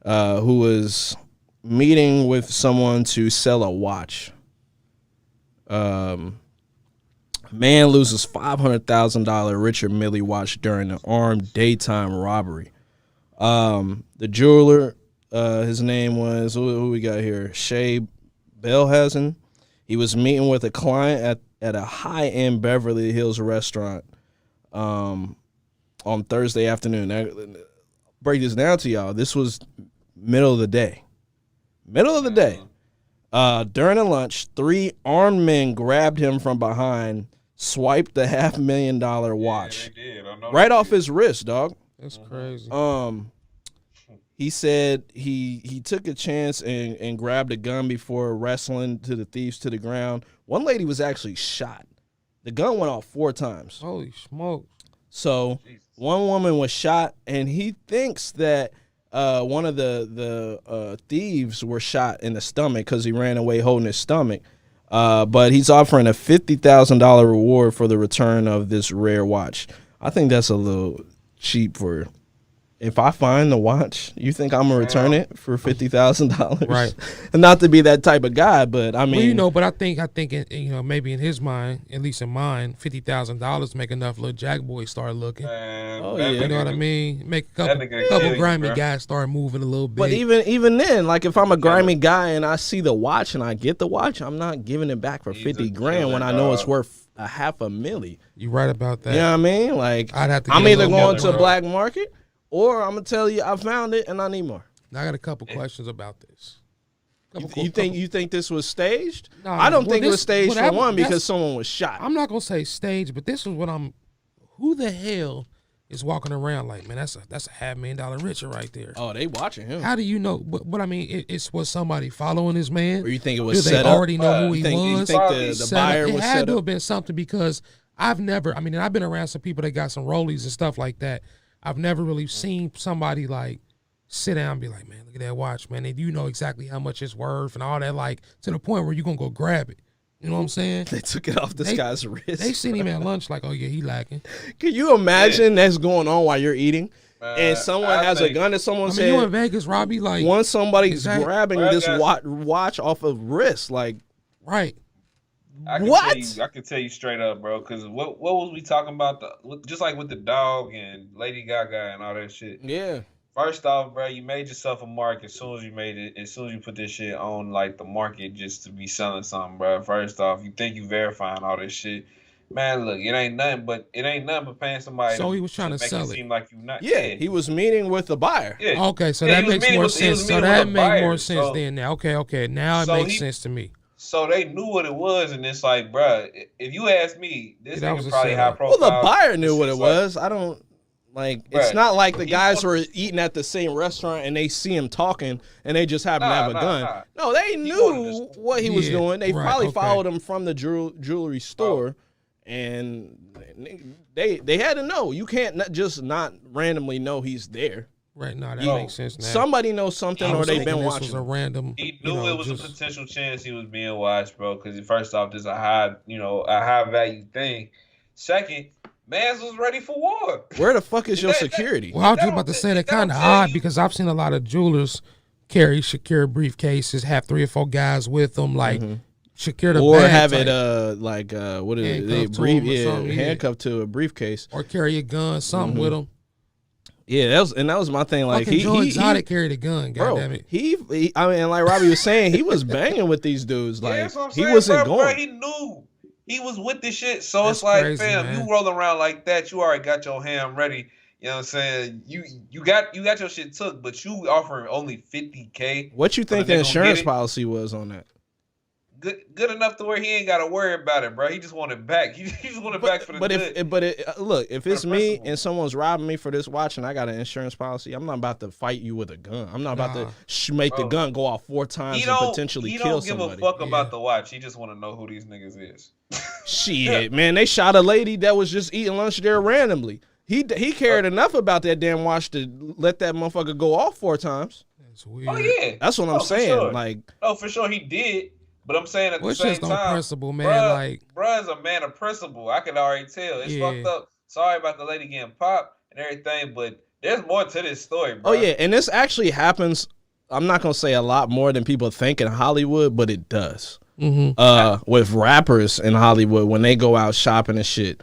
who was meeting with someone to sell a watch. Man loses $500,000 Richard Millie Watch during an armed daytime robbery. The jeweler, his name was, who we got here? Shay Belhazen. He was meeting with a client at a high-end Beverly Hills restaurant on Thursday afternoon. Now, break this down to y'all. This was middle of the day. During a lunch, 3 armed men grabbed him from behind, swiped the $500,000 watch right off his wrist, dog. That's crazy. He said he took a chance and grabbed a gun before wrestling to the thieves to the ground. One lady was actually shot. The gun went off 4 times. Holy smoke. So one woman was shot, and he thinks that one of the thieves were shot in the stomach because he ran away holding his stomach. But he's offering a $50,000 reward for the return of this rare watch. I think that's a little cheap for. If I find the watch, you think I'm gonna return it for $50,000? Right. And not to be that type of guy, but I mean, well, but I think, maybe in his mind, at least in mine, $50,000 make enough little jack boys start looking. You know what I mean? Make a couple grimy guys start moving a little bit. But even then, like if I'm a grimy guy and I see the watch and I get the watch, I'm not giving it back for 50 grand when I know it's worth a $500,000. You right about that. You know what I mean? Like I'd have to. I'm either going to a black market. Or I'm gonna tell you I found it and I need more. Now I got a couple questions about this. You think this was staged? No, I don't think it was staged for one because someone was shot. I'm not gonna say staged, but this is what who the hell is walking around like, man, that's a $500,000 Richard right there. Oh, they watching him. How do you know? But I mean, was somebody following this man? Or you think it was set set up? up? Already know who he was? You think the buyer was set up? It had to have been something because I've been around some people that got some rollies and stuff like that. I've never really seen somebody like sit down and be like, man, look at that watch, man. And you know exactly how much it's worth and all that, like to the point where you're going to go grab it. You know what I'm saying? They took it off this guy's wrist. They seen him at lunch like, oh, yeah, he lacking. Can you imagine that's going on while you're eating? And someone has a gun and someone said, you in Vegas, Robbie, like. Once somebody's grabbing this watch off of wrist, like. Right. I can tell you straight up, bro. Because what was we talking about? Just like with the dog and Lady Gaga and all that shit. Yeah. First off, bro, you made yourself a mark as soon as you put this shit on like the market just to be selling something, bro. First off, you think you verifying all this shit, man. Look, it ain't nothing but paying somebody. So he was trying to make sell it seem like you not. Yeah, he was meeting with the buyer. Yeah. Okay, so that makes more sense. So that makes more sense then. Now, okay, now it makes sense to me. So they knew what it was, and it's like, bruh, if you ask me, this nigga probably high profile. Well, the buyer knew what it was. I don't, like, it's not like the guys were eating at the same restaurant and they see him talking and they just happen to have a gun. No, they knew what he was doing. They probably followed him from the jewelry store, and they had to know. You can't not randomly know he's there. Right, no, that makes sense now. Somebody knows something or they've been watching. This was a random. He knew it was a potential chance he was being watched, bro, because first off, this is a high value thing. Second, Mans was ready for war. Where the fuck is your security? Well, I was just about to say that kind of odd because I've seen a lot of jewelers carry secure briefcases, have 3 or 4 guys with them, like secure the or bag, have it what is it? Handcuffed to a briefcase, or carry a gun, something with them. Yeah, that was my thing. Like he Exotic carried a gun, goddammit. And like Robbie was saying, he was banging with these dudes. Like he wasn't going. Bro, he knew he was with this shit. So it's like, crazy, fam, man. You rolling around like that, you already got your hand ready. You know what I'm saying? You got your shit took, but you offering only $50K. What you think the insurance policy was on that? Good enough to where he ain't got to worry about it, bro. He just want it back. He just want it back for the good. Look, if it's me and someone's robbing me for this watch and I got an insurance policy, I'm not about to fight you with a gun. I'm not about to make the gun go off 4 times and potentially kill somebody. He don't give a fuck about the watch. He just want to know who these niggas is. Shit, man. They shot a lady that was just eating lunch there randomly. He cared enough about that damn watch to let that motherfucker go off 4 times. That's weird. Oh, yeah. That's what I'm saying. Sure. Like, for sure he did. But I'm saying at the same time, no principle, man. Bruh is a man of principle. I can already tell. It's fucked up. Sorry about the lady getting popped and everything, but There's more to this story, bro. Oh yeah, and this actually happens. I'm not gonna say a lot more than people think in Hollywood, but it does. With rappers in Hollywood, when they go out shopping and shit,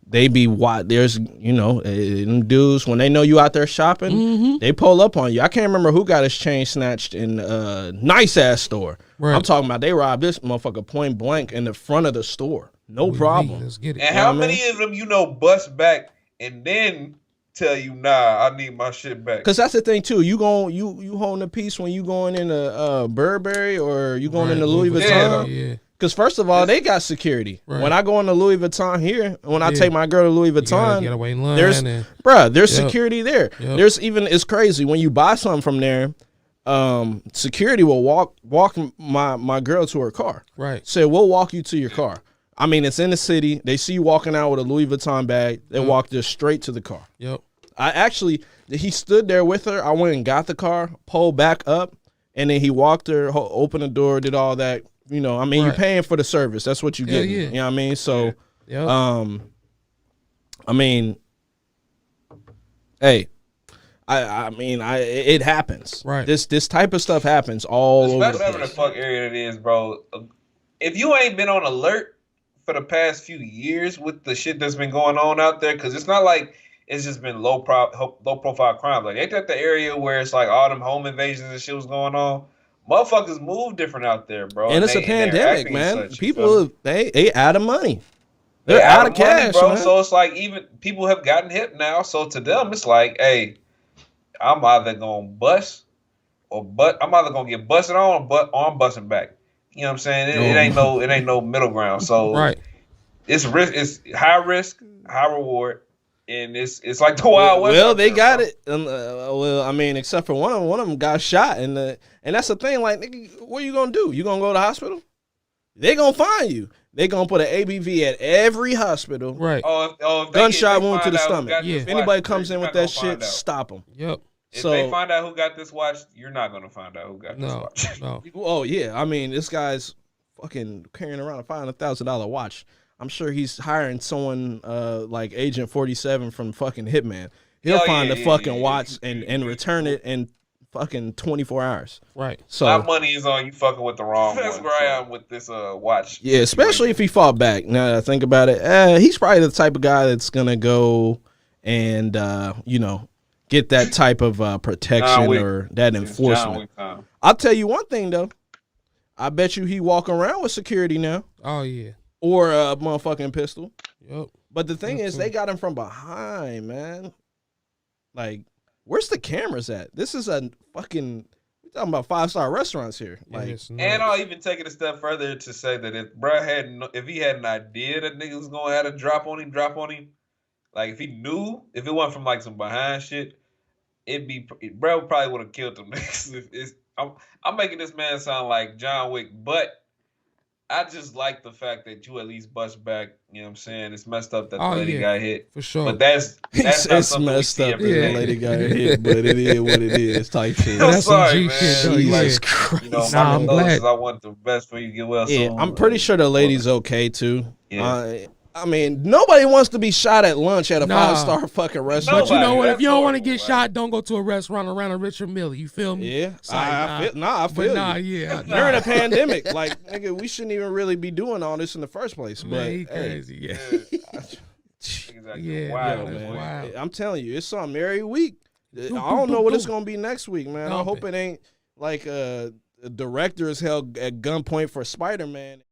they be there's them dudes when they know you out there shopping, they pull up on you. I can't remember who got his chain snatched in a nice ass store. Right. I'm talking about they robbed this motherfucker point blank in the front of the store. No problem. Let's get it. And how many of them bust back and then tell you, nah, I need my shit back? Because that's the thing too. You holding a piece when you going into Burberry or you going into Louis Vuitton. Yeah. Because first of all, they got security. Right. When I go into Louis Vuitton here, when I take my girl to Louis Vuitton, get away in line there's security there. Yep. There's even, it's crazy when you buy something from there. Security will walk my girl to her car. Right. Say, we'll walk you to your car. I mean, it's in the city. They see you walking out with a Louis Vuitton bag. They walk there straight to the car. Yep. He stood there with her. I went and got the car, pulled back up, and then he walked her, opened the door, did all that. You're paying for the service. That's what you get. You know what I mean? So, hey, it happens. Right. This type of stuff happens all over the place. Whatever the fuck area it is, bro. If you ain't been on alert for the past few years with the shit that's been going on out there, because it's not like it's just been low profile crime. Like, ain't that the area where it's like all them home invasions and shit was going on? Motherfuckers move different out there, bro. And it's a pandemic, man. People, they out of money. They're out of cash, bro. Man. So it's like even people have gotten hip now. So to them, it's like, hey, I'm either gonna bust I'm either gonna get busted on or I'm busting back. You know what I'm saying? It ain't no middle ground. So it's high risk, high reward. And it's like the Wild West. Well, they got it. Except for one of them got shot, and that's the thing. Like, nigga, what are you gonna do? You gonna go to the hospital? They gonna find you. They gonna put an ABV at every hospital. Right. If gunshot wound to the stomach. If anybody comes in with that shit, stop them. Yep. If they find out who got this watch, you're not gonna find out who got this watch. No. Oh yeah. This guy's fucking carrying around a $500,000 watch. I'm sure he's hiring someone like Agent 47 from fucking Hitman. He'll find the fucking watch and return it in fucking 24 hours. Right. So my money is on you fucking with the wrong one. That's where I am with this watch. Yeah, especially if he fought back. Now that I think about it, he's probably the type of guy that's gonna go and get that type of protection or that enforcement. I'll tell you one thing though. I bet you he walk around with security now. Oh yeah. Or a motherfucking pistol. Yep. But the thing is, they got him from behind, man. Like, where's the cameras at? This is a fucking, we're talking about 5-star restaurants here. Like, and I'll even take it a step further to say that if he had an idea that niggas was gonna have a drop on him, like if he knew, if it wasn't from like some behind shit, bro probably would have killed them niggas. I'm making this man sound like John Wick, but I just like the fact that you at least bust back. You know what I'm saying? It's messed up that the lady got hit. For sure. But that's it's messed up that the lady got hit, but it is what it is type shit. I'm sorry, man. Jesus Christ. I'm glad. I want the best for you to get well soon. Yeah, I'm pretty sure the lady's okay, too. Yeah. Nobody wants to be shot at lunch at a 5-star fucking restaurant. But you know what? If you don't want to get shot, don't go to a restaurant around a Richard Millie. You feel me? Yeah. I feel you. During a pandemic, like, nigga, we shouldn't even really be doing all this in the first place. Man, crazy. Yeah. Wow, man. Wow. I'm telling you, it's something every week. I don't know what it's going to be next week, man. I hope it ain't like a director is held at gunpoint for Spider-Man.